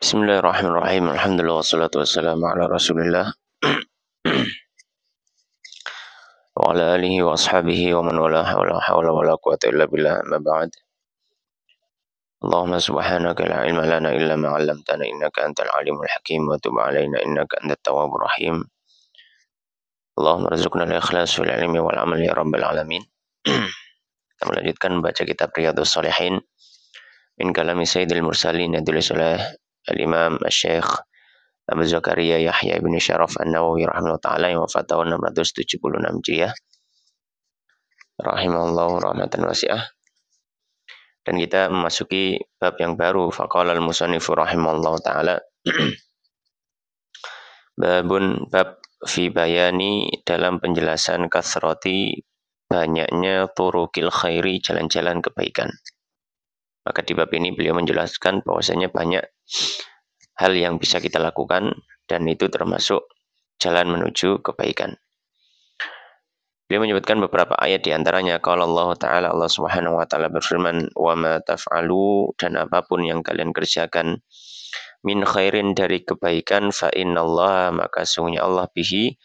Bismillahirrahmanirrahim. Alhamdulillah wassalatu wassalamu ala Rasulillah wa ala alihi wa ashabihi wa man wala hawla wala quwwata illa billah. Amma ba'd. Allahumma subhanaka la ilma lana illa ma 'allamtana innaka antal alimul hakim wa tub 'alaina innaka antat tawwabur rahim. Allahumma rzuqna al-ikhlas fil ilmi wal 'amal ya rabbal alamin. Kita melanjutkan membaca kitab Riyadhus Shalihin min kalami Sayyidil Mursalin yang ditulis oleh Al-Imam Asy-Syaikh Abu Zakaria Yahya bin Syaraf An-Nawawi rahimahullah ta'ala yang wafat tahun 676 Hijriah rahimahullah rahmatan wasi'ah. Dan kita memasuki bab yang baru. Faqala al-musannifu rahimahullah ta'ala babun bab fi bayani dalam penjelasan kasrati banyaknya turukil khairi jalan-jalan kebaikan. Maka di bab ini beliau menjelaskan bahwasanya banyak hal yang bisa kita lakukan dan itu termasuk jalan menuju kebaikan. Beliau menyebutkan beberapa ayat di antaranya kalau Allah Ta'ala Allah Subhanahu wa taala berfirman wa ma taf'alu dan apapun yang kalian kerjakan min khairin dari kebaikan fa innallaha maka sungguhnya Allah bihi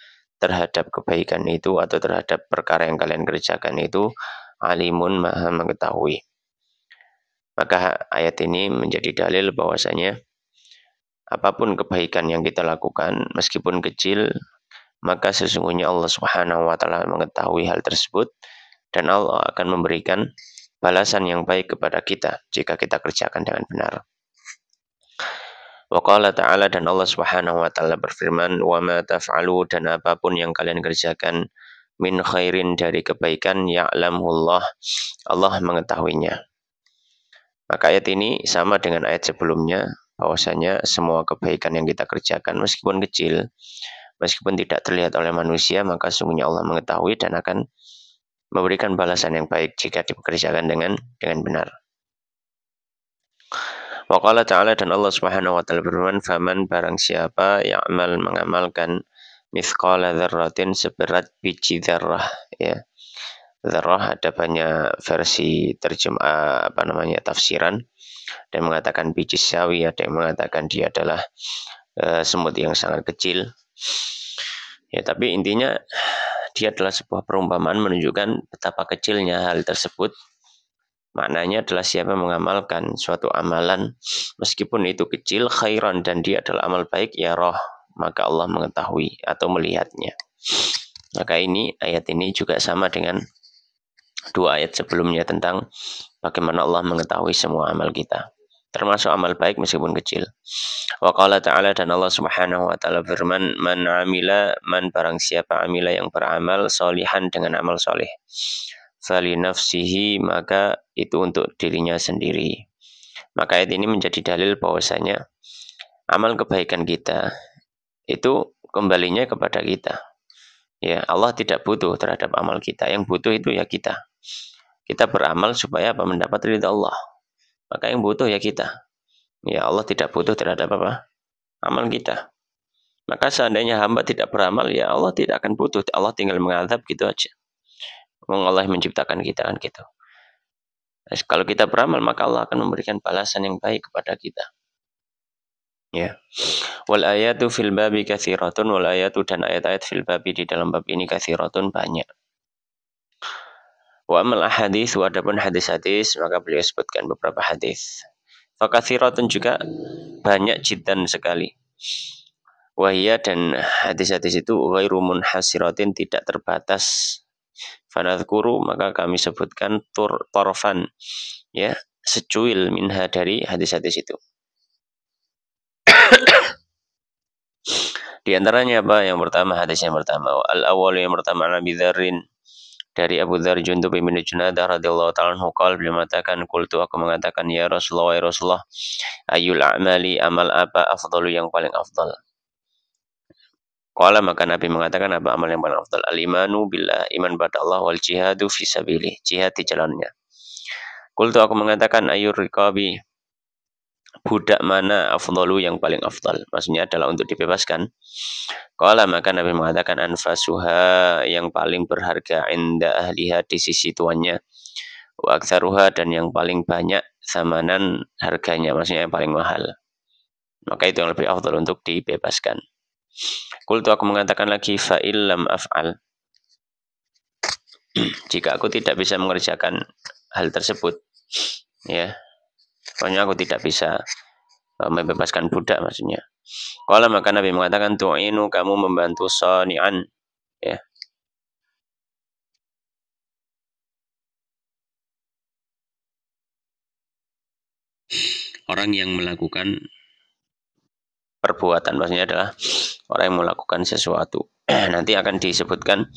terhadap kebaikan itu atau terhadap perkara yang kalian kerjakan itu alimun maha mengetahui. Maka ayat ini menjadi dalil bahwasanya apapun kebaikan yang kita lakukan meskipun kecil maka sesungguhnya Allah Subhanahu wa taala mengetahui hal tersebut dan Allah akan memberikan balasan yang baik kepada kita jika kita kerjakan dengan benar. Wa qala ta'ala dan Allah Subhanahu wa taala berfirman wa ma taf'alu dan apapun yang kalian kerjakan min khairin dari kebaikan ya'lamullah Allah mengetahuinya. Maka ayat ini sama dengan ayat sebelumnya bahwasanya semua kebaikan yang kita kerjakan meskipun kecil, meskipun tidak terlihat oleh manusia, maka sungguhnya Allah mengetahui dan akan memberikan balasan yang baik jika dikerjakan dengan benar. Wa qala ta'ala dan Allah Subhanahu wa taala berfirman, "Faman barang siapa ya'mal mengamalkan mithqala dzarratin seberat biji dzarrah." Ya. Dzarrah ada banyak versi terjemah tafsiran. Ada yang mengatakan biji sawi, ada yang mengatakan dia adalah semut yang sangat kecil. Ya, tapi intinya dia adalah sebuah perumpamaan menunjukkan betapa kecilnya hal tersebut. Maknanya adalah siapa mengamalkan suatu amalan meskipun itu kecil khairan dan dia adalah amal baik ya roh, maka Allah mengetahui atau melihatnya. Maka ayat ini juga sama dengan dua ayat sebelumnya tentang bagaimana Allah mengetahui semua amal kita, termasuk amal baik meskipun kecil. Wa qala ta'ala dan Allah Subhanahu wa taala firman man barang siapa amila yang beramal solihan dengan amal soleh fali nafsihi maka itu untuk dirinya sendiri. Maka ayat ini menjadi dalil bahwasanya amal kebaikan kita itu kembalinya kepada kita. Ya, Allah tidak butuh terhadap amal kita, yang butuh itu ya kita. Kita beramal supaya mendapat ridha Allah. Maka yang butuh ya kita. Ya Allah tidak butuh terhadap amal kita. Maka seandainya hamba tidak beramal ya Allah tidak akan butuh. Allah tinggal mengadab gitu aja. Allah menciptakan kita kan gitu. Nah, kalau kita beramal maka Allah akan memberikan balasan yang baik kepada kita. Ya. Wal ayatu fil babi katsiratun wal ayatu dan ayat-ayat fil babi di dalam bab ini katsiratun banyak. Wa amal hadis wa adapun hadis-hadis maka beliau sebutkan beberapa hadis. Fakatsiratun juga banyak jiddan sekali. Wahia dan hadis-hadis itu ghairu munhasiratin tidak terbatas. Fanadhkuru maka kami sebutkan torfan ya secuil minha dari hadis-hadis itu. Di antaranya apa? Yang pertama hadis yang pertama al-awwal yang pertama Nabi Dzarrin dari Abu Dzar Jundub bin Junadah radhiyallahu ta'ala anhu qala beliau mengatakan qultu aku mengatakan ya Rasulullah ayyul a'mali amal apa afdalu yang paling afdal. Qala maka Nabi mengatakan apa amal yang paling afdal al-imanu billah iman pada Allah wal jihadu fi sabilih jihad di jalannya. Qultu aku mengatakan ayyur riqabi budak mana afdalu yang paling afdal maksudnya adalah untuk dibebaskan. Qala maka Nabi mengatakan anfasuha yang paling berharga inda ahliha di sisi tuannya wa aktsaruha dan yang paling banyak samanan harganya, maksudnya yang paling mahal. Maka itu yang lebih afdal untuk dibebaskan. Qultu aku mengatakan lagi fa illam af'al. Jika aku tidak bisa mengerjakan hal tersebut, ya, pokoknya aku tidak bisa membebaskan budak maksudnya. Qala maka Nabi mengatakan tu'inu kamu membantu sani'an, ya. Orang yang melakukan perbuatan maksudnya adalah orang yang melakukan sesuatu. Nanti akan disebutkan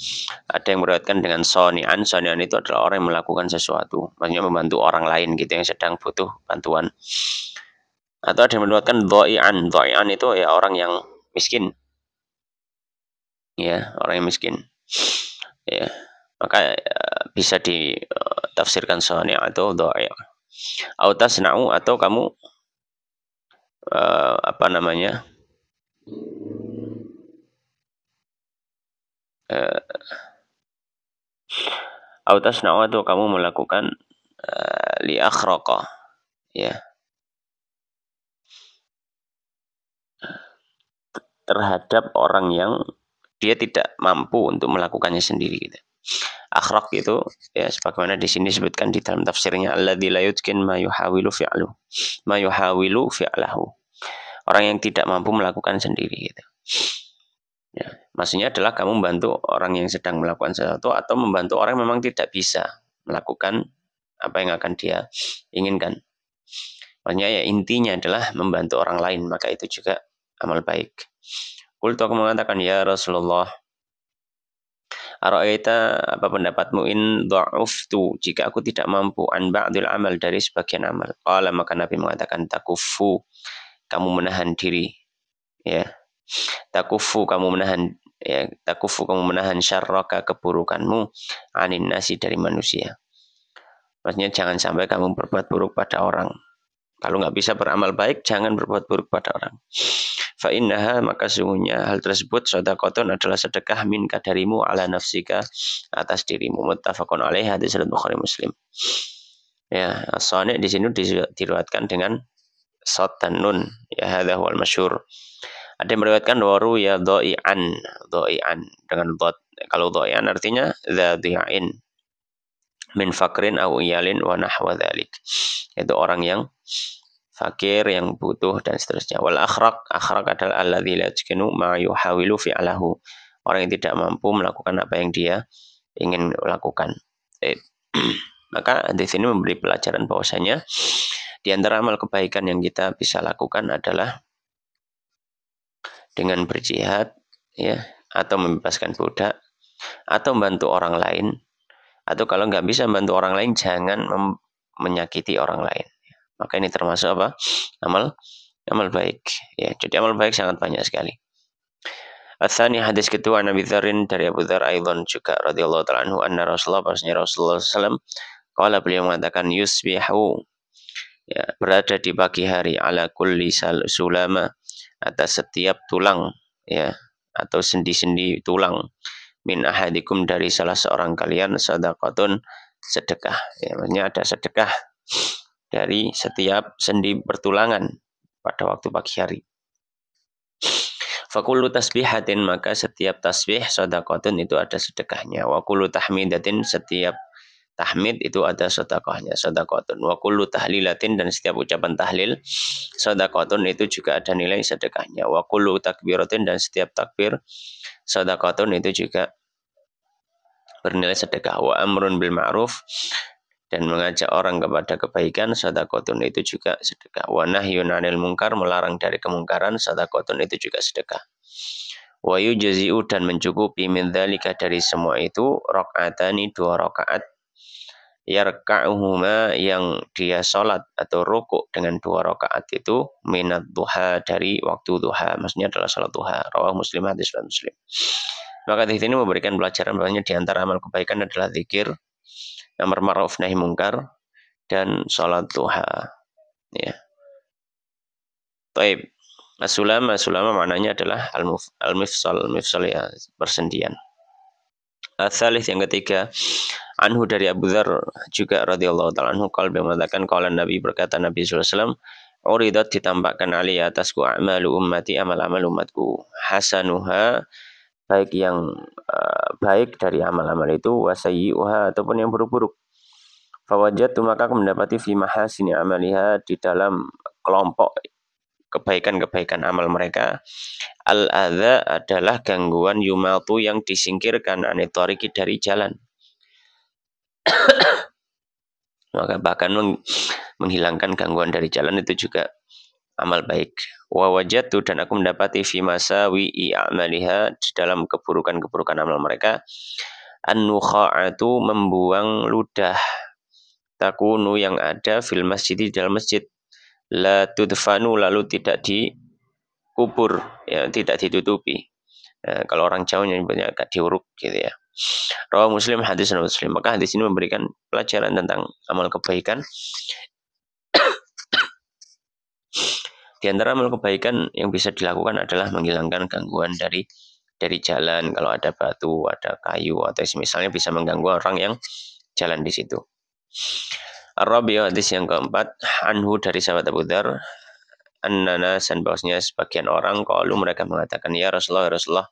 ada yang meriwayatkan dengan sonian. Sonian itu adalah orang yang melakukan sesuatu, maksudnya membantu orang lain gitu yang sedang butuh bantuan. Atau ada yang meriwayatkan doian. Doian itu ya orang yang miskin, ya orang yang miskin. Ya, maka bisa ditafsirkan sonia atau doi. Autasna'u atau kamu apa namanya? Autasna'u atau kamu melakukan li akhraqa, ya, terhadap orang yang dia tidak mampu untuk melakukannya sendiri gitu. Akhraq itu ya sebagaimana di sini disebutkan di dalam tafsirnya alladzi la yutqin ma yuhawilu fi'luhu ma yuhawilu fi'lahu. Orang yang tidak mampu melakukan sendiri gitu. Ya, maksudnya adalah kamu membantu orang yang sedang melakukan sesuatu atau membantu orang yang memang tidak bisa melakukan apa yang akan dia inginkan. Maksudnya ya intinya adalah membantu orang lain, maka itu juga amal baik. Qultu aku mengatakan ya Rasulullah, ara'aita apa pendapatmu in dha'uftu jika aku tidak mampu an ba'dil amal dari sebagian amal. Qala maka Nabi mengatakan takufu kamu menahan diri, ya. Takufu kamu menahan, ya, takufu kamu menahan syarraka keburukanmu anin nasi dari manusia. Maksudnya jangan sampai kamu berbuat buruk pada orang. Kalau nggak bisa beramal baik, jangan berbuat buruk pada orang. Fa innaha maka sungguhnya hal tersebut sedekahun adalah sedekah minka darimu ala nafsika atas dirimu. Muttafaqun alaih hadis riwayat Bukhari Muslim. Ya, as-sani di sini diriwayatkan dengan shad dan nun. Ya, hadza huwal masyhur. Ada yang meriwayatkan waru ya dha'ian dengan dhad. Kalau dha'ian artinya dzadi'in min fakrin au iyalin wa nahwa dzalik. Itu orang yang fakir, yang butuh dan seterusnya. Wal akhraq adalah alladzi la yajkinu ma yuhawilu fi'lahu. Orang yang tidak mampu melakukan apa yang dia ingin lakukan. Maka di sini memberi pelajaran bahwasanya di antara amal kebaikan yang kita bisa lakukan adalah dengan berjihad, ya, atau membebaskan budak, atau membantu orang lain, atau kalau nggak bisa membantu orang lain jangan menyakiti orang lain. Maka ini termasuk apa? Amal baik. Ya, jadi amal baik sangat banyak sekali. Atsani hadis kedua Nabi Dzarrin dari Abu Dzar Aidon juga radhiyallahu taala anhu anna Rasulullah SAW qala beliau mengatakan yusbihu, ya, berada di pagi hari ala kulli sulama atas setiap tulang, ya, atau sendi-sendi tulang min ahadikum dari salah seorang kalian sadaqatun sedekah, ya, maksudnya ada sedekah dari setiap sendi pertulangan pada waktu pagi hari. Fakullu tasbihatin maka setiap tasbih sadaqatun itu ada sedekahnya. Wa kullu tahmidatin setiap tahmid itu ada sedekahnya, sadaqatun. Wa kullu tahlilatin dan setiap ucapan tahlil sadaqatun itu juga ada nilai sedekahnya. Wa kullu takbiratin dan setiap takbir sadaqatun itu juga bernilai sedekah. Wa amrun bil ma'ruf dan mengajak orang kepada kebaikan sadaqatun itu juga sedekah. Wa nahyun 'anil munkar melarang dari kemungkaran sadaqatun itu juga sedekah. Wa yujzi'u dan mencukupi min dzalika dari semua itu rakaatani 2 rakaat yarka'uhuma yang dia salat atau rukuk dengan 2 rakaat itu minat duha dari waktu duha, maksudnya adalah salat duha. Rawah Muslim hadis Muslim. Maka di sini memberikan pelajaran bahwasanya di antara amal kebaikan adalah zikir, amar ma'ruf nahi mungkar dan salat duha, ya. Taib. As-sulama maknanya adalah al-mifsal ya, persendian. Al-tsalits yang ketiga, Anhu dari Abu Dzar juga radhiyallahu taala anhu qala mengatakan qala Nabi berkata Nabi sallallahu alaihi wasallam uridat ditampakkan ali atasku amalu ummati amal-amal umatku hasanuha baik yang baik dari amal-amal itu wasayyi'uha ataupun yang buruk-buruk. Fawajadtu maka aku mendapati fi mahasini amaliha di dalam kelompok kebaikan-kebaikan amal mereka. Al-adza adalah gangguan yumatu yang disingkirkan anitoriki dari jalan. Maka bahkan menghilangkan gangguan dari jalan itu juga amal baik. Wa wajadtu dan aku mendapati fi masawi a'maliha di dalam keburukan-keburukan amal mereka an-nukha'atu membuang ludah takunu yang ada fil masjid di dalam masjid la tudfanu lalu tidak dikubur ya tidak ditutupi. Kalau orang Jawa nyebutnya agak diuruk gitu ya. Rawah Muslim hadis Muslim. Maka hadis ini memberikan pelajaran tentang amal kebaikan. Di antara amal kebaikan yang bisa dilakukan adalah menghilangkan gangguan dari jalan. Kalau ada batu, ada kayu, atau misalnya bisa mengganggu orang yang jalan di situ. Ar-Rabi'ah hadis yang keempat, anhu dari sahabat Abu Dzar, annana san bahwasanya sebagian orang qalu mereka mengatakan ya Rasulullah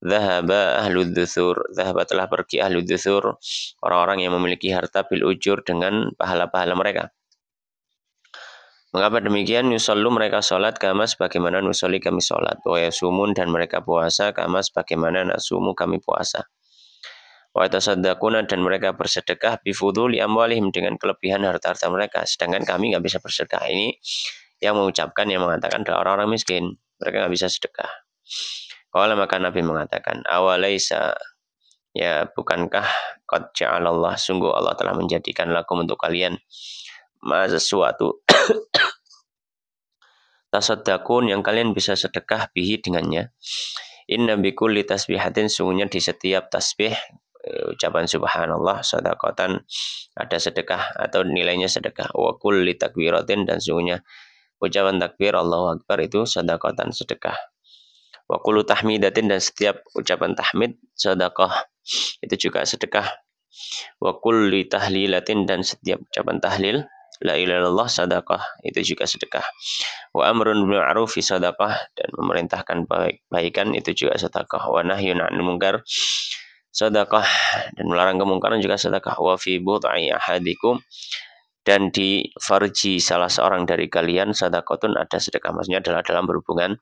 dhahaba ahlu dzusur, dhahaba telah pergi ahlu dzusur, orang-orang yang memiliki harta bil ujur dengan pahala-pahala mereka. Mengapa demikian? Yusallu mereka salat kama sebagaimana nusolli kami salat, wa yasumun dan mereka puasa kama sebagaimana nasumu kami puasa. Wa tasaddaquna dan mereka bersedekah bifuduli amwalihim dengan kelebihan harta-harta mereka, sedangkan kami nggak bisa bersedekah. Ini yang mengucapkan yang mengatakan adalah orang-orang miskin, mereka nggak bisa sedekah. Qala maka Nabi mengatakan, awalaisa ya bukankah qad ja'alallah sungguh Allah telah menjadikan lakum untuk kalian ma sesuatu tasaddaqun yang kalian bisa sedekah bihi dengannya. Inna bikulli tasbihatin sungguhnya di setiap tasbih ucapan subhanallah sedekatan ada sedekah atau nilainya sedekah. Wa kulli takbiratin dan sungguhnya ucapan takbir Allahu Akbar itu sedekatan sedekah. Wa kullu tahmidatin dan setiap ucapan tahmid sedekah itu juga sedekah. Wa kulli tahlilatin dan setiap ucapan tahlil la ilaha illallah sedekah itu juga sedekah. Wa amrun bil ma'ruf sedekah dan memerintahkan kebaikan itu juga sedekah. Wa nahyun 'anil munkar sedekah dan melarang kemungkaran juga sedekah. Wa fi bud'i ahadikum dan di farji salah seorang dari kalian sedekatun ada sedekah, maksudnya adalah dalam berhubungan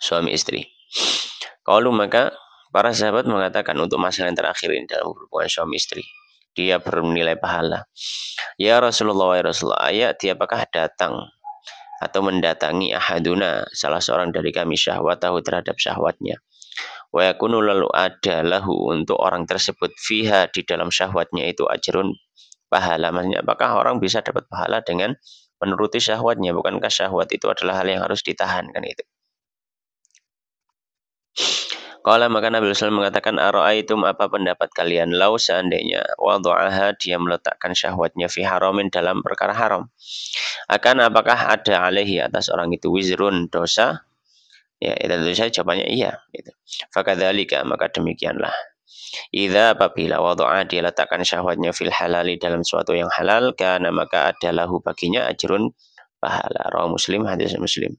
suami istri. Kalau maka para sahabat mengatakan untuk masalah yang terakhir ini dalam hubungan suami istri, dia bernilai pahala. Ya Rasulullah, ya Rasulullah, ayat apakah datang atau mendatangi ahaduna salah seorang dari kami syahwatahu terhadap syahwatnya. Wa yakunu lalu ada lahu untuk orang tersebut fiha di dalam syahwatnya itu ajrun pahala. Maksudnya apakah orang bisa dapat pahala dengan menuruti syahwatnya? Bukankah syahwat itu adalah hal yang harus ditahan kan itu? Qala maka Nabi SAW mengatakan ara'aitum apa pendapat kalian lau seandainya wada'aha dia meletakkan syahwatnya fi haramin dalam perkara haram. Akan apakah ada alaihi atas orang itu wizrun dosa? Ya, tentu saja jawabannya iya gitu. Fakadzalika maka demikianlah. Idza apabila wada'a dia letakkan syahwatnya fil halali dalam suatu yang halal kana maka ada lahu baginya ajrun pahala. Rawi Muslim hadis Muslim.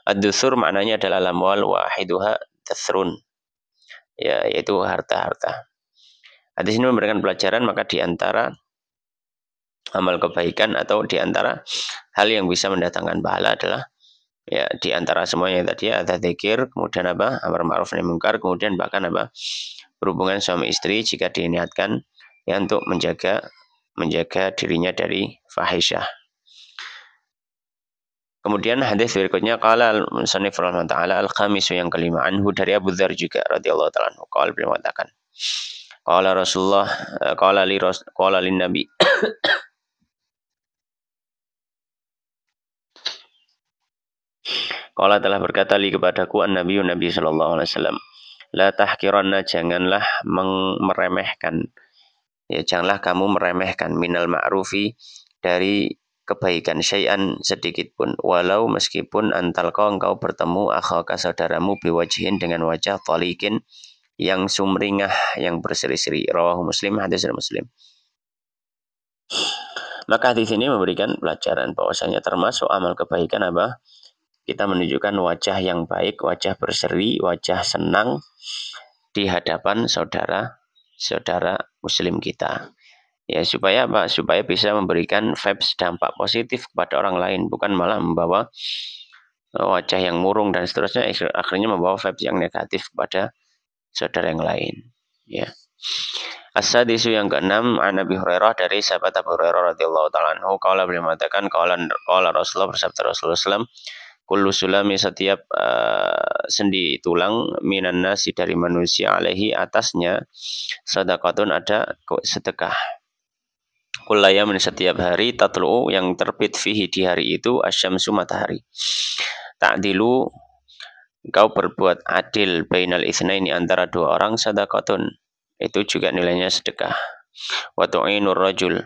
Ad-dutsur maknanya adalah lamwal wahiduha tasrun, ya, yaitu harta-harta. Hadis ini memberikan pelajaran maka di antara amal kebaikan atau di antara hal yang bisa mendatangkan pahala adalah ya di antara semuanya tadi ada zikir, kemudian apa? Amar ma'ruf nahi munkar, kemudian bahkan apa? Berhubungan suami istri jika diniatkan ya untuk menjaga dirinya dari fahisyah. Kemudian hadis berikutnya qala al-musannif rahimahullah taala al-khamisu yang kelima anhu dari Abu Dzar juga radhiyallahu taala anhu qala beliau mengatakan qala Rasulullah qala lin nabi qala telah berkata li kepadaku an-nabi sallallahu alaihi wasallam la tahqiranna janganlah meremehkan ya janganlah kamu meremehkan minal ma'rufi dari kebaikan syai'an sedikit pun walau meskipun antalqa engkau bertemu akhaka saudaramu biwajhin dengan wajah talikin yang sumringah, yang berseri-seri. Rawahu Muslim, hadis Muslim. Maka hadis ini memberikan pelajaran bahwasanya termasuk amal kebaikan apa? Kita menunjukkan wajah yang baik, wajah berseri, wajah senang di hadapan saudara muslim kita. Ya, supaya apa? Supaya bisa memberikan vibes dampak positif kepada orang lain, bukan malah membawa wajah yang murung dan seterusnya, akhirnya membawa vibes yang negatif kepada saudara yang lain. Ya. As-sadisu yang keenam, an Abi Hurairah, dari sahabat Abu Hurairah radhiyallahu taala anhu, qala beliau mengatakan, qala Rasulullah, bersabda Rasulullah SAW, kullu sulami, setiap sendi tulang, minan nasi, dari manusia, alaihi, atasnya, sadaqatun, ada sedekah. Kullaya, setiap hari, tatlu'u, yang terbit, fihi, di hari itu, asyamsu, matahari. Ta'dilu, engkau berbuat adil, bainal itsnaini, antara dua orang, sadaqatun, itu juga nilainya sedekah. Wa tu'inur rajul,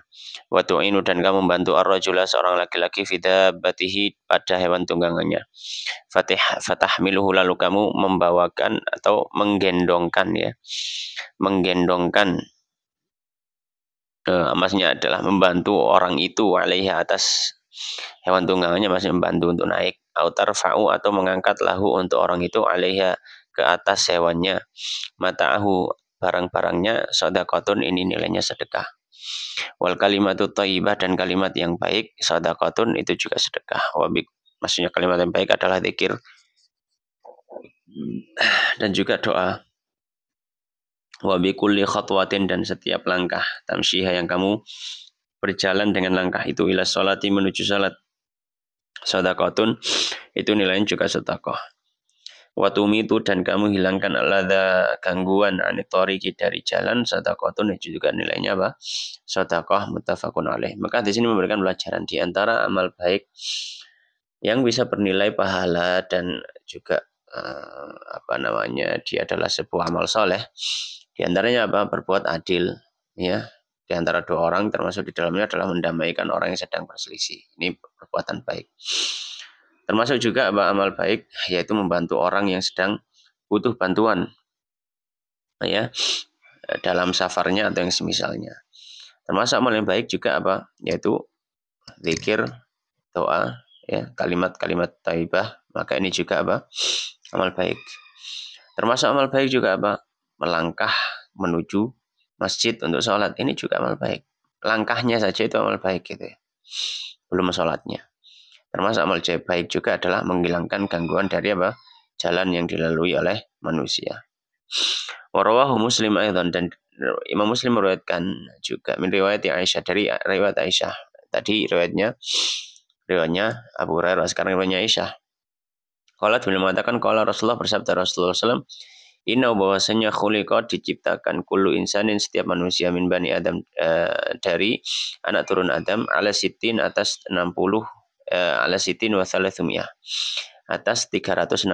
wa tu'inu, dan kamu membantu ar-rajula, seorang laki-laki, fidabbatihi, pada hewan tunggangannya. Fatahmiluhu, lalu kamu membawakan atau menggendongkan, ya, menggendongkan, maksudnya adalah membantu orang itu, alaihi, atas hewan tunggangannya, masih membantu untuk naik. Autar fa'u, atau mengangkat, lahu, untuk orang itu, alaiha, ke atas hewannya, mata'ahu, barang-barangnya, sadaqatun, ini nilainya sedekah. Wal kalimatu thayyibah, dan kalimat yang baik, sadaqatun, itu juga sedekah. Maksudnya kalimat yang baik adalah zikir dan juga doa. Wa bi kulli khatwatin, dan setiap langkah, tamsyiha, yang kamu berjalan dengan langkah itu, ila sholati, menuju salat, sadaqatun, itu nilainya juga sedekah. Wa tumitu, dan kamu hilangkan aladha, gangguan, anitoriki, dari jalan, sadaqatun, itu juga nilainya apa? Sedekah, muttafaqun alaih. Maka di sini memberikan pelajaran di antara amal baik yang bisa bernilai pahala dan juga dia adalah sebuah amal soleh. Di antaranya apa? Berbuat adil, ya. Di antara dua orang, termasuk di dalamnya adalah mendamaikan orang yang sedang berselisih. Ini perbuatan baik. Termasuk juga apa amal baik, yaitu membantu orang yang sedang butuh bantuan, ya, dalam safarnya atau yang semisalnya. Termasuk amal yang baik juga apa? Yaitu zikir, doa, ya, kalimat-kalimat thayyibah. Maka ini juga apa? Amal baik. Termasuk amal baik juga apa? Melangkah menuju masjid untuk sholat. Ini juga amal baik. Langkahnya saja itu amal baik gitu ya. Belum sholatnya. Termasuk amal baik juga adalah menghilangkan gangguan dari apa? Jalan yang dilalui oleh manusia. Warawahu Muslim aidan, dan Imam Muslim meriwayatkan juga min riwayat Aisyah, dari riwayat Aisyah. Tadi riwayatnya Abu Hurairah, sekarang riwayatnya Aisyah. Qalat, beliau mengatakan, qala Rasulullah, bersabda Rasulullah SAW, inna, bahwasanya khuliqa, diciptakan, kullu insanin, setiap manusia, min bani Adam, dari anak turun Adam, ala sitin, atas 60, ala sitin wa thalathumiyah, atas 360,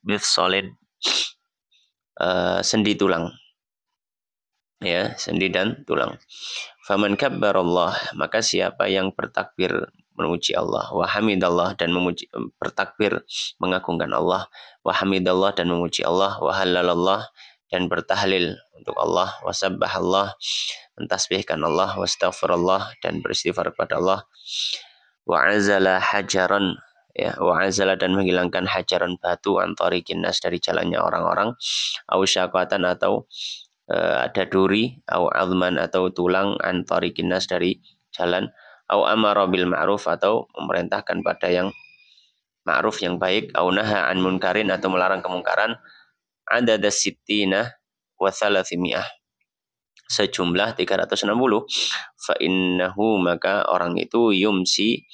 bif solid, sendi tulang, ya, sendi dan tulang. Faman kabbarallah, maka siapa yang bertakbir memuji Allah, wa hamidallah, dan bertakbir mengagungkan Allah, wa hamidallah, dan memuji Allah, wa halalallah, dan bertahlil untuk Allah, wa sabbahallah, mentasbihkan Allah, wa astaghfirullah, dan beristighfar kepada Allah, wa azala hajaran, ya, wa azala, dan menghilangkan hajaran, batu, antarikin nas, dari jalannya orang-orang, au syaqatan, atau ada duri, au azman, atau tulang, antarikin nas, dari jalan, au amara bil ma'ruf, atau memerintahkan pada yang ma'ruf, yang baik, au naha an munkarin, atau melarang kemungkaran, adada sittina wa thalathimiyah, sejumlah 360. Fa innahu, maka orang itu, yumsi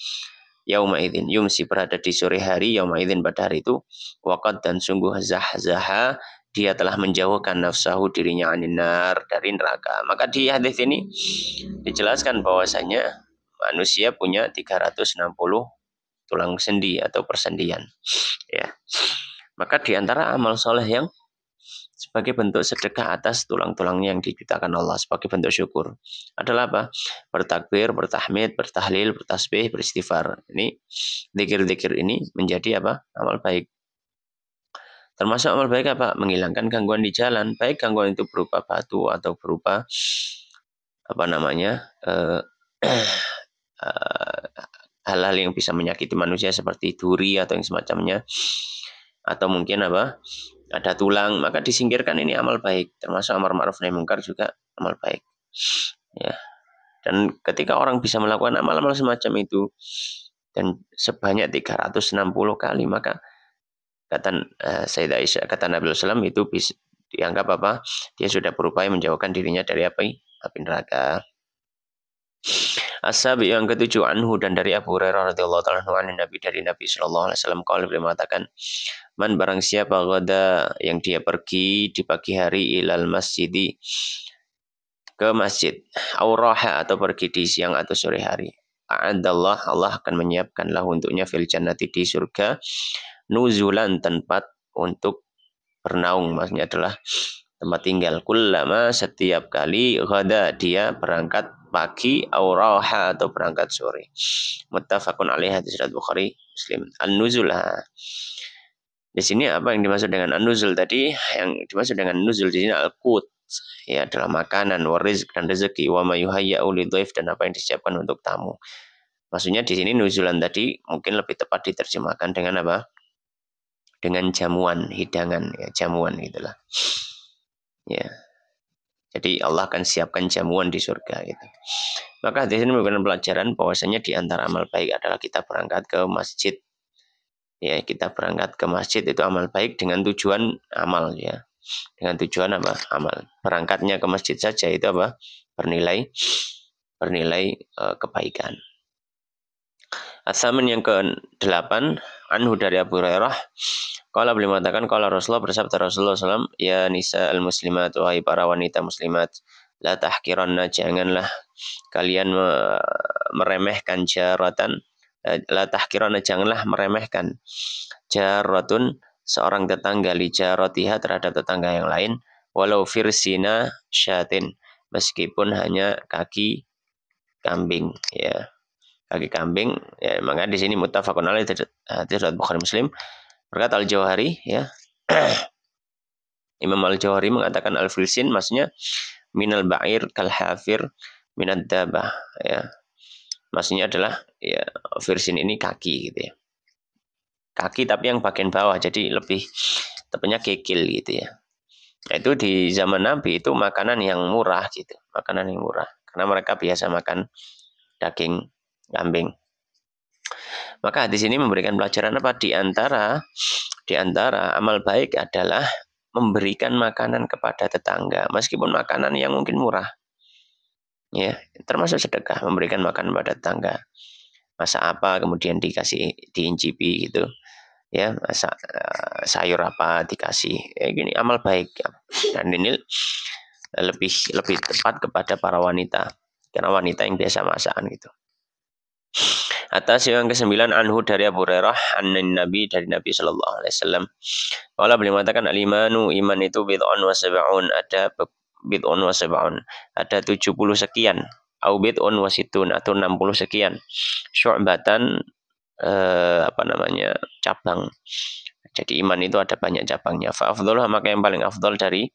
yauma idzin, yumsi, berada di sore hari, yauma idzin, pada hari itu, waqad, dan sungguh, zahzaha, dia telah menjauhkan nafsahu, dirinya, aninar, dari neraka. Maka di hadis ini dijelaskan bahwasanya manusia punya 360 tulang sendi atau persendian, ya. Maka di antara amal soleh yang sebagai bentuk sedekah atas tulang-tulangnya yang diciptakan Allah, sebagai bentuk syukur, adalah apa? Bertakbir, bertahmid, bertahlil, bertasbih, beristighfar. Ini zikir-zikir ini menjadi apa? Amal baik. Termasuk amal baik apa? Menghilangkan gangguan di jalan. Baik gangguan itu berupa batu atau berupa apa namanya eh, hal-hal yang bisa menyakiti manusia seperti duri atau yang semacamnya, atau mungkin apa, ada tulang, maka disingkirkan. Ini amal baik, termasuk amar ma'ruf nahi munkar juga amal baik, ya. Dan ketika orang bisa melakukan amal-amal semacam itu dan sebanyak 360 kali, maka kata Sayyidah Aisyah, kata Nabi SAW, itu bisa dianggap apa, dia sudah berupaya menjauhkan dirinya dari api neraka. As-sabi yang ketujuh, anhu, dan dari Abu Hurairah radhiyallahu ta'ala anhu, Nabi, dari Nabi sallallahu alaihi wasallam, qala, beliau mengatakan, man barang siapa ghada, yang dia pergi di pagi hari, ilal masjidi, ke masjid, auraha, atau pergi di siang atau sore hari, a'adallah, Allah akan menyiapkan lah untuknya fil jannati, di surga, nuzulan, tempat untuk bernaung, maksudnya adalah tempat tinggal. Kullama, setiap kali, ghada, dia berangkat pagi, auraha, atau berangkat sore. Muttafaqun alaih, hadis riwayat Bukhari Muslim. An-nuzul, di sini apa yang dimaksud dengan an-nuzul tadi? Yang dimaksud dengan nuzul di sini al-qut, ya, adalah makanan, warizq, dan rezeki, wa ma yuhayya'u lidhaif, dan apa yang disiapkan untuk tamu. Maksudnya di sini nuzulan tadi mungkin lebih tepat diterjemahkan dengan apa? Dengan jamuan, hidangan, ya, jamuan gitulah. Ya. Jadi Allah akan siapkan jamuan di surga itu. Maka di sini memberikan pelajaran bahwasanya di antara amal baik adalah kita berangkat ke masjid. Ya, kita berangkat ke masjid itu amal baik dengan tujuan amal, ya. Dengan tujuan apa? Amal. Berangkatnya ke masjid saja itu apa? Bernilai kebaikan. As-samin yang ke-8, anhu, dari Abu Hurairah, qala, beliau mengatakan, qala Rasulullah, bersabda Rasulullah SAW, ya nisa al-muslimat, wahai para wanita muslimat, la tahkiranna, janganlah kalian meremehkan jaratan, la tahkiranna, janganlah meremehkan jaratun, seorang tetangga, li jaratiha, terhadap tetangga yang lain, walau firsina syatin, meskipun hanya kaki kambing, ya, kaki kambing, ya. Maka di sini muttafaqun alaih, hadis riwayat Bukhari Muslim. Berkata Al-Jauhari, ya, Imam Al-Jauhari mengatakan al-filsin maksudnya minal ba'ir kal hafir minad dabah, ya. Maksudnya adalah, ya, firsin ini kaki gitu, ya. Kaki tapi yang bagian bawah, jadi lebih tepatnya kekil gitu, ya. Itu di zaman Nabi itu makanan yang murah gitu, makanan yang murah karena mereka biasa makan daging kambing. Maka di sini memberikan pelajaran apa? Di antara amal baik adalah memberikan makanan kepada tetangga, meskipun makanan yang mungkin murah, ya, termasuk sedekah, memberikan makanan kepada tetangga. Masak apa kemudian dikasih, diincipi gitu, ya, masak sayur apa dikasih, ya, gini amal baik, ya. Dan ini lebih tepat kepada para wanita, karena wanita yang biasa masakan gitu. Atas yang ke-9, anhu, dari Abu Hurairah, Nabi, dari Nabi sallallahu alaihi wasallam. Qala, beliau mengatakan, al-imanu, iman itu bid'un wa sab'un, ada bid'un wa sab'un, ada 70 sekian, au bid'un wa situn, atau 60 sekian, syu'batan, cabang. Jadi iman itu ada banyak cabangnya. Fa afdhaluha, maka yang paling afdal dari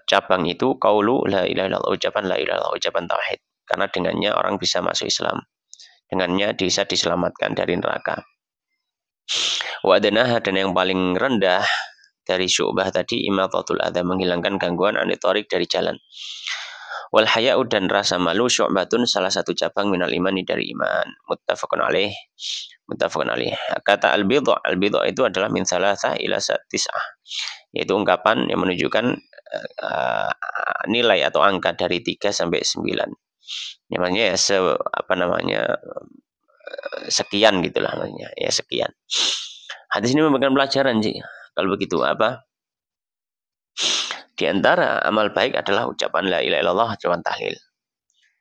cabang itu, qaulu la ilaha illallah, ucapan la ilaha illallah, ucapan tauhid. Karena dengannya orang bisa masuk Islam. Dengannya bisa diselamatkan dari neraka. Wa adnaha, dan yang paling rendah dari syu'bah tadi, imatatul adza, menghilangkan gangguan anitorik dari jalan. Wal haya'u, dan rasa malu, syu'batun, salah satu cabang minal imani, dari iman. Muttafaqun alaih. Kata al-bidha itu adalah min salasah ila tis'ah, yaitu ungkapan yang menunjukkan nilai atau angka dari 3 sampai 9. Namanya ya sekian gitulah namanya, ya, sekian. Hadis ini memberikan pelajaran sih. Kalau begitu apa? Di antara amal baik adalah ucapan la ilaha illallah, ucapan tahlil.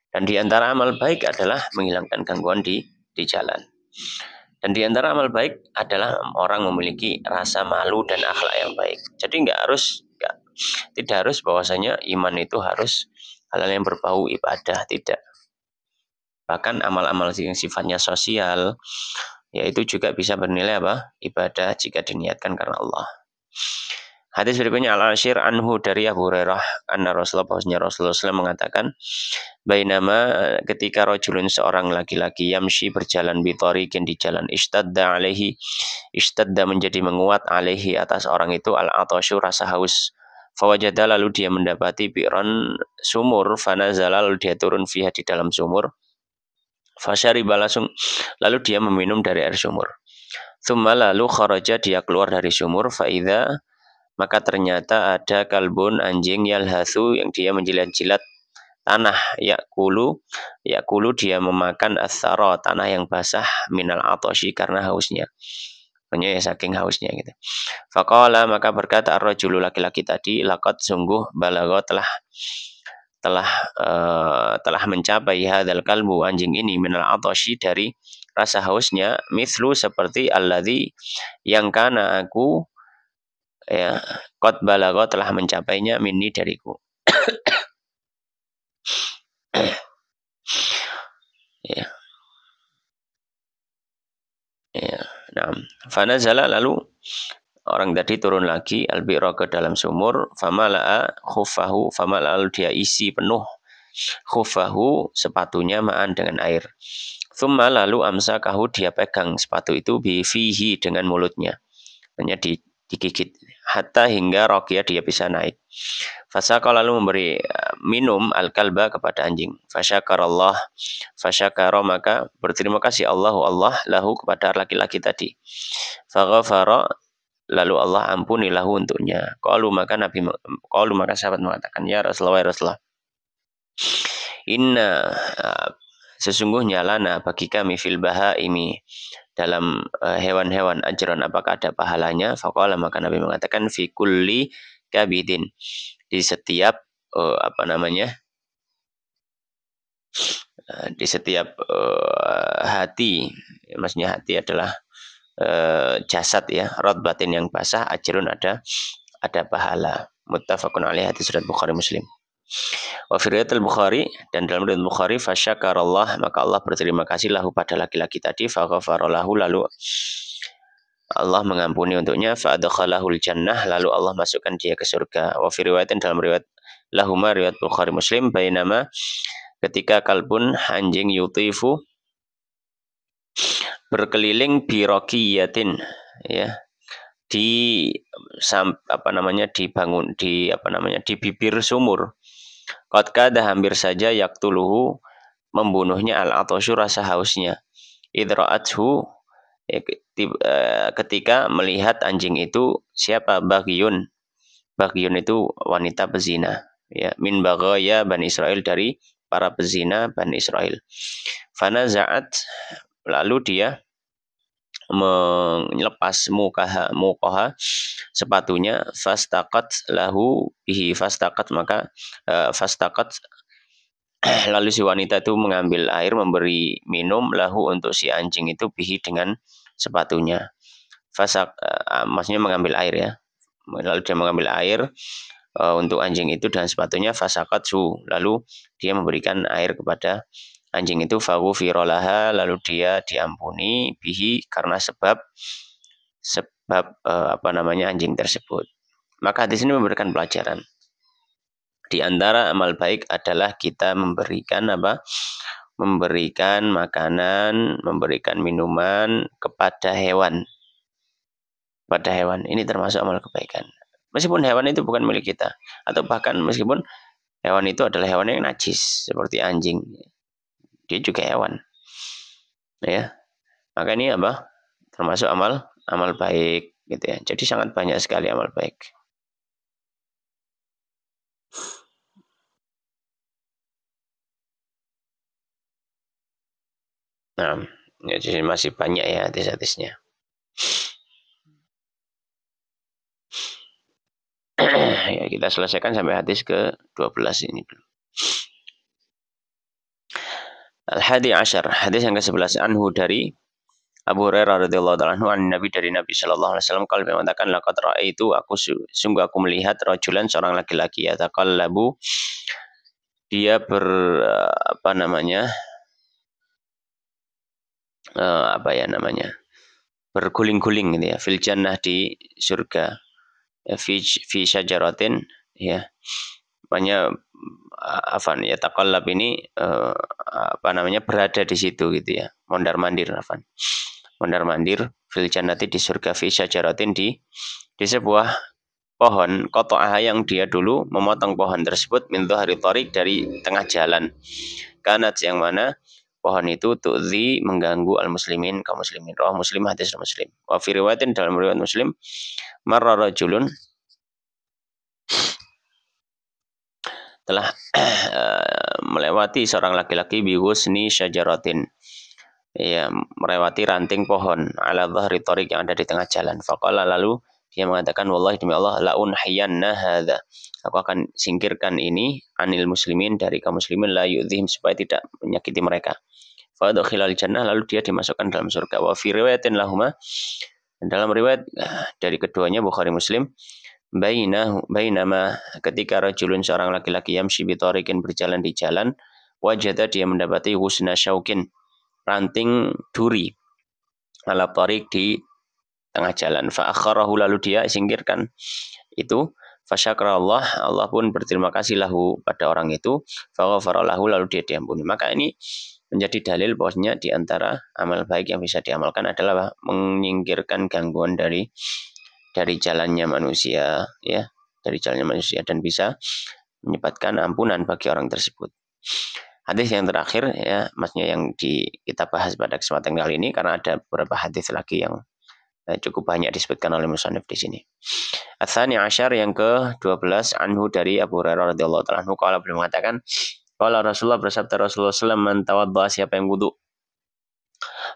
Dan di antara amal baik adalah menghilangkan gangguan di jalan. Dan di antara amal baik adalah orang memiliki rasa malu dan akhlak yang baik. Jadi tidak harus bahwasanya iman itu harus hal yang berbau ibadah, tidak. Bahkan amal-amal yang sifatnya sosial, yaitu juga bisa bernilai apa? Ibadah jika diniatkan karena Allah. Hadis berikutnya al-Ashir anhu dari Abu Hurairah anna Rasulullah bahwasanya Rasulullah SAW mengatakan bainama ketika rajulun seorang laki-laki yamshi berjalan bitariqin di jalan ishtadda menjadi menguat alaihi atas orang itu al-atasyu rasa haus fawajada lalu dia mendapati bi'ran sumur fanazala lalu dia turun fiha di dalam sumur fasyariba lalu dia meminum dari air sumur thumma lalu kharaja dia keluar dari sumur faidha maka ternyata ada kalbun anjing yalhathu yang dia menjilat-jilat tanah yakulu dia memakan asara tanah yang basah minal atosyi karena hausnya. Maksudnya ya saking hausnya gitu. Faqala maka berkata ar-rajulu laki-laki tadi laqad sungguh balagha telah mencapai hadzal kalbu anjing ini minal atosyi dari rasa hausnya mithlu seperti alladzi yang kana aku ya qad balagha telah mencapainya minni dariku. Ya. Ya. Nah, fanazala lalu orang tadi turun lagi albiro ke dalam sumur famala'a khuffahu lalu dia isi penuh khuffahu sepatunya ma'an dengan air. Thumma lalu amsakahu dia pegang sepatu itu bifihi dengan mulutnya. Hanya digigit hatta hingga rokia dia bisa naik. Fasaka lalu memberi minum al-kalba kepada anjing. Fasyakara maka berterima kasih Allah lahu kepada laki-laki tadi. Faghafara lalu Allah ampuni lahu untuknya. Qalu maka sahabat mengatakan ya Rasulullah inna sesungguhnya lana bagi kami fil bahaimi dalam hewan-hewan ajran apakah ada pahalanya? Faqala maka Nabi mengatakan fi kulli kabidin di setiap di setiap hati, maksudnya hati adalah jasad ya, rotbatin yang basah ajrun ada pahala. Muttafaqun alaih hadis riwayat Bukhari Muslim. Wa fi riwayat al-Bukhari dan dalam riwayat Bukhari fasyakarallah maka Allah berterima kasih lahu pada laki-laki tadi faghafara lahu lalu Allah mengampuni untuknya fa'adkhalahul jannah lalu Allah masukkan dia ke surga. Wa fi riwayatin dalam riwayat lahuma riwayat Bukhari Muslim bainama ketika kalbun anjing yutifu berkeliling birokiyatin ya di di bibir sumur. Qad kada hampir saja yaktuluhu membunuhnya al-atasyu rasa hausnya. Idra'athu ketika melihat anjing itu siapa Bagyun itu wanita pezina ya min baghaya Bani Israel dari para pezina Bani Israel. Fanaza'at lalu dia melepas mukaha sepatunya fastaqat lahu bihi fastaqat maka fastaqat lalu si wanita itu mengambil air memberi minum lahu untuk si anjing itu bihi dengan sepatunya maksudnya mengambil air ya lalu dia mengambil air untuk anjing itu dan sepatunya fasakat lalu dia memberikan air kepada anjing itu faghufirolaha lalu dia diampuni bihi karena sebab anjing tersebut. Maka hadis ini memberikan pelajaran. Di antara amal baik adalah kita memberikan makanan, memberikan minuman kepada hewan. Ini termasuk amal kebaikan. Meskipun hewan itu bukan milik kita atau bahkan meskipun hewan itu adalah hewan yang najis seperti anjing. Dia juga hewan. Ya. Maka ini termasuk amal baik gitu ya. Jadi sangat banyak sekali amal baik. Nah, ya, jadi masih banyak ya hadis-hadisnya. Ya, kita selesaikan sampai hadis ke-12 ini dulu. Al-Hadi Ashar, hadis yang ke-11 anhu dari Abu Hurairah radhiyallahu ta'ala anhu Nabi dari Nabi sallallahu alaihi wasallam kalau mengatakan laqad ra'aitu sungguh aku melihat rajulan seorang laki-laki yataqallabu dia berguling-guling gitu ya, fil jannah di surga, fi syajaratin ya. Makanya afan ya taqallab ini apa namanya berada di situ gitu ya, mondar-mandir afan. Mondar-mandir fil jannati di surga fi syajaratin di sebuah pohon qata'aha yang dia dulu memotong pohon tersebut min dhahri thariq dari tengah jalan. Kanat yang mana pohon itu tu'zi mengganggu al-muslimin kaum muslimin. Rawah Muslim hadis Muslim. Wa fi riwayatin dalam riwayat Muslim marra rajulun telah melewati seorang laki-laki bi husni syajaratin. Ya, melewati ranting pohon ala dhahri thariq yang ada di tengah jalan. Faqala lalu dia mengatakan wallahi demi Allah la unhiyanna hadza. Aku akan singkirkan ini anil muslimin dari kaum muslimin la yu'dhim supaya tidak menyakiti mereka. Fa dakhilal jannah lalu dia dimasukkan dalam surga. Wa fi riwayatin lahuma dalam riwayat dari keduanya Bukhari Muslim bainama ketika rajulun seorang laki-laki yamshi bi thariqin berjalan di jalan wajada dia mendapati husna syaukin ranting duri ala thariq di tengah jalan fa akharahu lalu dia singkirkan itu fasyakara Allah pun berterima kasih lahu pada orang itu fa ghafara lahu lalu dia diampuni. Maka ini menjadi dalil bahwasanya di antara amal baik yang bisa diamalkan adalah menyingkirkan gangguan dari jalannya manusia ya, dari jalannya manusia dan bisa menyebabkan ampunan bagi orang tersebut. Hadis yang terakhir ya, maksudnya yang kita bahas pada kesempatan kali ini karena ada beberapa hadis lagi yang cukup banyak disebutkan oleh musannif di sini. Ats-tsani asyar yang ke-12 anhu dari Abu Hurairah radhiyallahu taala anhu qala beliau mengatakan qala Rasulullah bersabda Rasulullah sallallahu alaihi wasallam man tawaddaa siapa yang wudu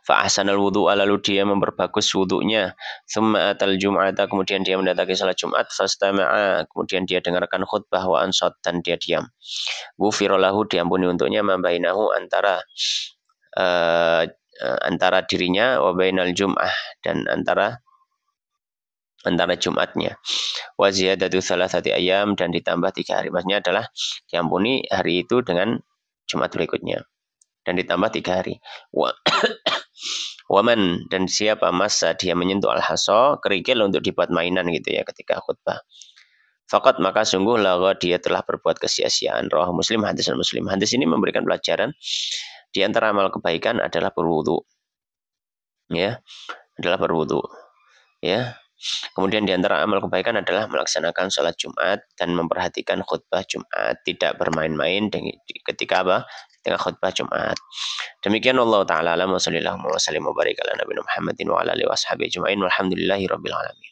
fa ahsanal wudu lalu dia memperbagus wudunya thumma atal jum'ata kemudian dia mendatangi salat Jumat fastama'a kemudian dia dengarkan khutbah wa ansat dan dia diam ghufira lahu diampuni untuknya ma bainahu antara dirinya wa bainal jum'ah dan antara Jumatnya wa ziyadatu thalathati ayyam dan ditambah 3 hari maksudnya adalah diampuni hari itu dengan Jumat berikutnya dan ditambah 3 hari waman dan siapa masa dia menyentuh al-hasa kerikil untuk dibuat mainan gitu ya ketika khutbah fakat maka sungguh laga dia telah berbuat kesia-siaan. Rawah Muslim hadis Muslim. Hadis ini memberikan pelajaran di antara amal kebaikan adalah berwudu ya, adalah berwudu ya. Kemudian di antara amal kebaikan adalah melaksanakan sholat Jumat dan memperhatikan khutbah Jumat, tidak bermain-main ketika apa? Ketika khutbah Jumat. Demikian Allah taala alam wa sallallahu wa sallim wa barik ala nabiyina Muhammadin wa ala alihi washabihi ajmain walhamdulillahi rabbil alamin.